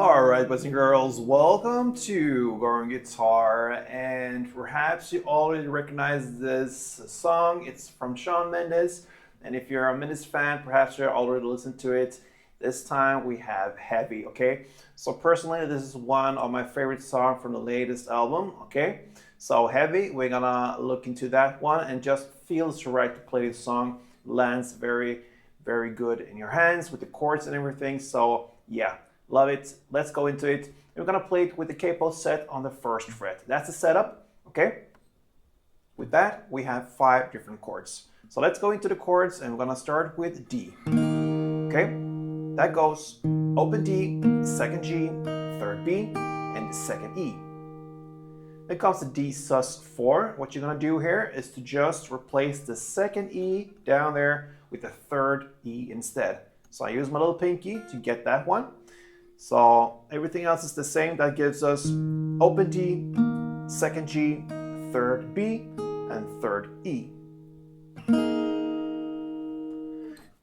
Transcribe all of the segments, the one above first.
Alright, boys and girls, welcome to Going Guitar, and perhaps you already recognize this song. It's from Shawn Mendes, and if you're a Mendes fan, perhaps you already listened to it. This time we have Heavy, okay? So personally, this is one of my favorite songs from the latest album, okay? So Heavy, we're gonna look into that one, and just feels right to play this song. Lands very, very good in your hands with the chords and everything, so yeah. Love it. Let's go into it. We're gonna play it with the capo set on the first fret. That's the setup, okay? With that, we have 5 different chords. So let's go into the chords, and we're gonna start with D. Okay? That goes open D, second G, third B, and second E. Then comes the D sus4. What you're gonna do here is to just replace the second E down there with the third E instead. So I use my little pinky to get that one. So everything else is the same. That gives us open D, second G, third B, and third E.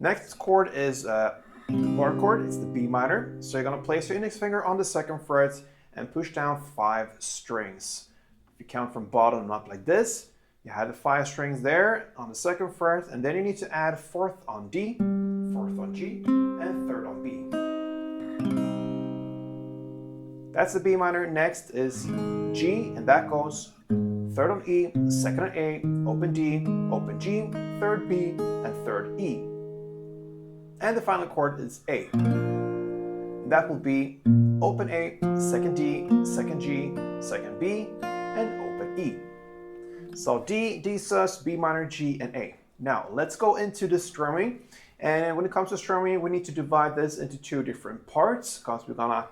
Next chord is a bar chord. It's the B minor. So you're going to place your index finger on the second fret and push down 5 strings. If you count from bottom up like this, you have the 5 strings there on the second fret, and then you need to add 4th on D, 4th on G, and 3rd on B. That's the B minor. Next is G, and that goes 3rd on E, 2nd on A, open D, open G, 3rd B, and 3rd E. And the final chord is A. And that will be open A, 2nd D, 2nd G, 2nd B, and open E. So D, D sus, B minor, G, and A. Now let's go into the strumming. And when it comes to strumming, we need to divide this into 2 different parts, because we're gonna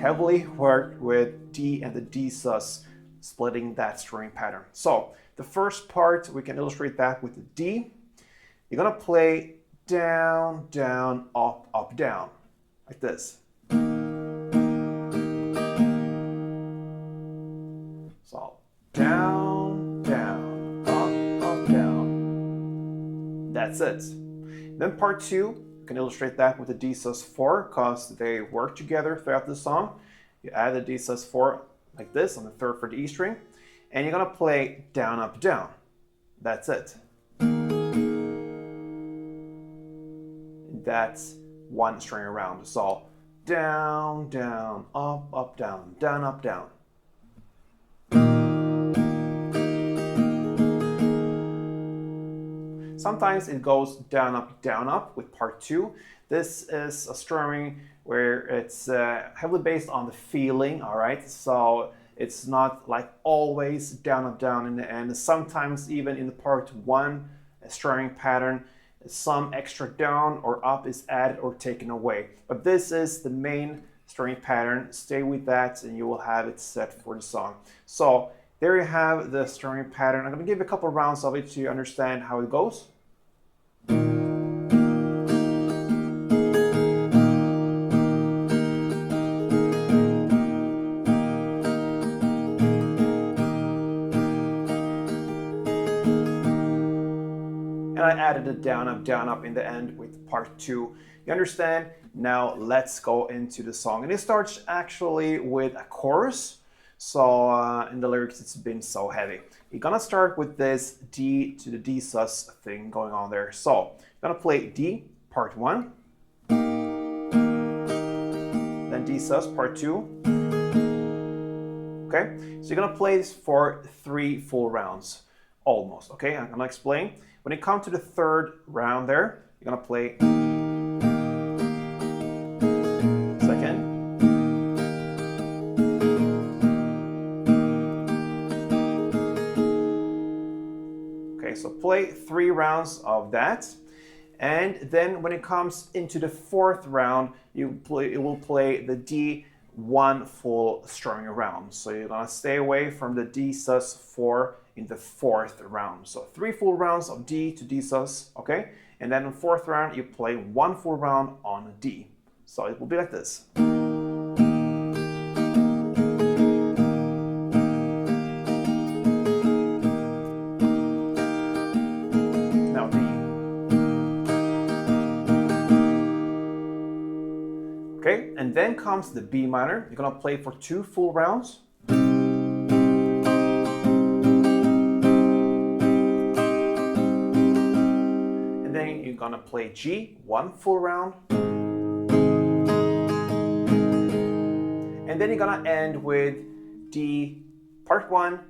heavily work with D and the D sus, splitting that strumming pattern. So the first part, we can illustrate that with the D. You're gonna play down, down, up, up, down, like this. So down, down, up, down. That's it. Then part 2, you can illustrate that with the D sus4, because they work together throughout the song. You add the D sus4 like this on the 3rd for the E string, and you're gonna play down, up, down. That's it. That's one string around. So down, down, up, down, down, up, down. Sometimes it goes down, up with part 2. This is a strumming where it's heavily based on the feeling, all right? So it's not like always down, up, down in the end. Sometimes even in the part 1 strumming pattern, some extra down or up is added or taken away. But this is the main strumming pattern. Stay with that and you will have it set for the song. So there you have the strumming pattern. I'm going to give you a couple of rounds of it so you understand how it goes. And I added a down, up in the end with part 2. You understand? Now let's go into the song. And it starts actually with a chorus. So in the lyrics, it's been so heavy. You're gonna start with this D to the D sus thing going on there. So you're gonna play D, part 1. Then D sus, part 2. Okay, so you're gonna play this for 3 full rounds, almost. Okay, I'm gonna explain. When it comes to the 3rd round there, you're gonna play second. Okay, so play 3 rounds of that. And then when it comes into the 4th round, it will play the D 1 full strumming round. So you're gonna stay away from the D sus4 in the 4th round. So 3 full rounds of D to D sus, okay? And then in the 4th round, you play 1 full round on D. So it will be like this. Okay, and then comes the B minor. You're gonna play for 2 full rounds. And then you're gonna play G, 1 full round. And then you're gonna end with D part 1,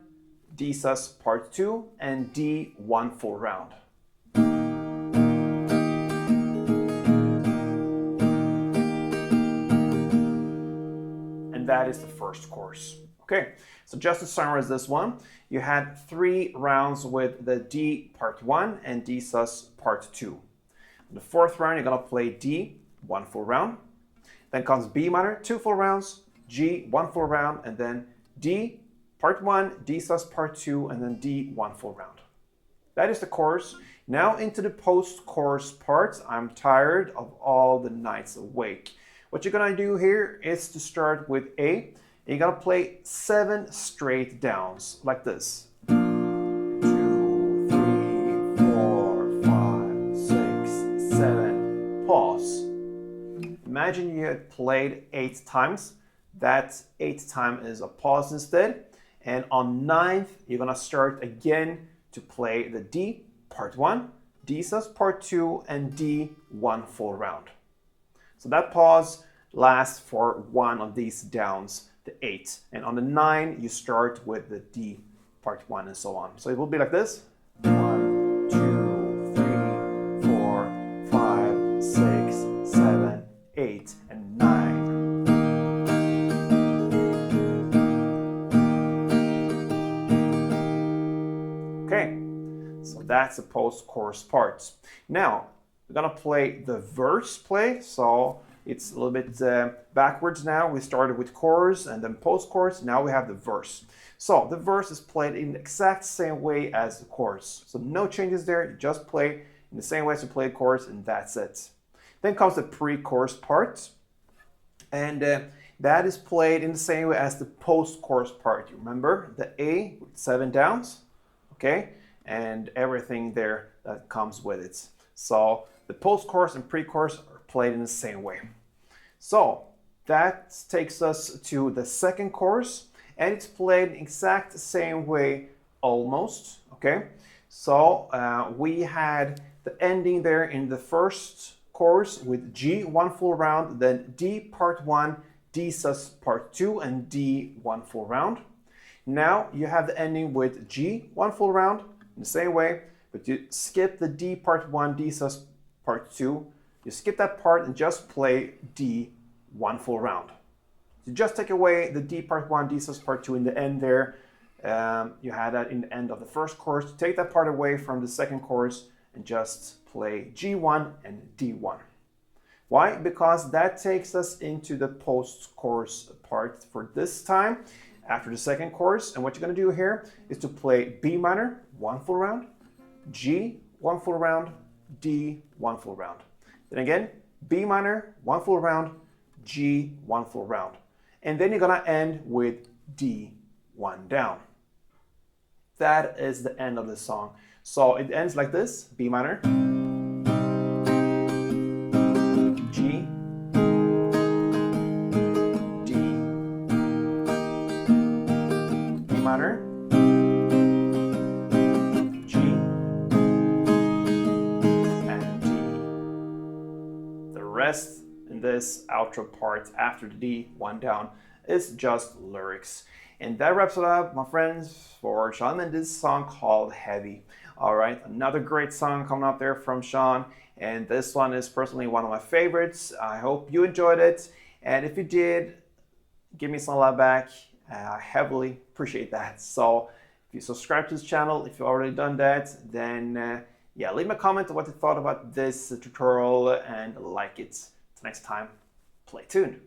D sus part 2, and D 1 full round. And that is the first course. Okay, so just to summarize this one, you had 3 rounds with the D part 1 and D sus part 2. In the 4th round, you're gonna play D, 1 full round. Then comes B minor, 2 full rounds, G, 1 full round, and then D part 1, D sus part 2, and then D 1 full round. That is the chorus. Now into the post-chorus part. I'm tired of all the nights awake. What you're gonna do here is to start with A. You're gonna play 7 straight downs like this. 2, 3, 4, 5, 6, 7. Pause. Imagine you had played 8 times. That 8th time is a pause instead. And on 9th, you're gonna start again to play the D part 1, D sus part 2, and D 1 full round. So that pause lasts for 1 of these downs, the 8. And on the 9, you start with the D part 1 and so on. So it will be like this. 1, 2, 3, 4, 5, 6, 7, 8, and 9. Okay, so that's the post-chorus parts. Now, we're gonna play the verse play, so it's a little bit backwards now. We started with chorus and then post-chorus, now we have the verse. So the verse is played in the exact same way as the chorus. So no changes there, you just play in the same way as you play the chorus and that's it. Then comes the pre-chorus part, and that is played in the same way as the post-chorus part. You remember the A with 7 downs? Okay, and everything there that comes with it. So the post-chorus and pre-chorus are played in the same way. So that takes us to the second chorus, and it's played in exact same way almost. Okay, so we had the ending there in the first chorus with G 1 full round, then D part 1, D sus part 2, and D 1 full round. Now you have the ending with G 1 full round in the same way, but you skip the D part 1, D sus part 2. You skip that part and just play D 1 full round. You just take away the D part 1, D sus part 2 in the end there. You had that in the end of the first chorus. Take that part away from the second chorus and just play G1 and D1. Why? Because that takes us into the post-chorus part for this time, after the second chorus. And what you're going to do here is to play B minor, 1 full round, G, 1 full round, D, 1 full round. Then again, B minor, 1 full round, G, 1 full round. And then you're going to end with D, 1 down. That is the end of the song. So it ends like this: B minor, G, D, B minor, G, and D. The rest in this outro part after the D, 1 down, is just lyrics. And that wraps it up, my friends, for Shawn Mendes' song called Heavy. All right, another great song coming up there from Shawn, and this one is personally one of my favorites. I hope you enjoyed it, and if you did, give me some love back. I heavily appreciate that. So if you subscribe to this channel, if you've already done that, then yeah, leave me a comment on what you thought about this tutorial and like it. Till next time, play tuned.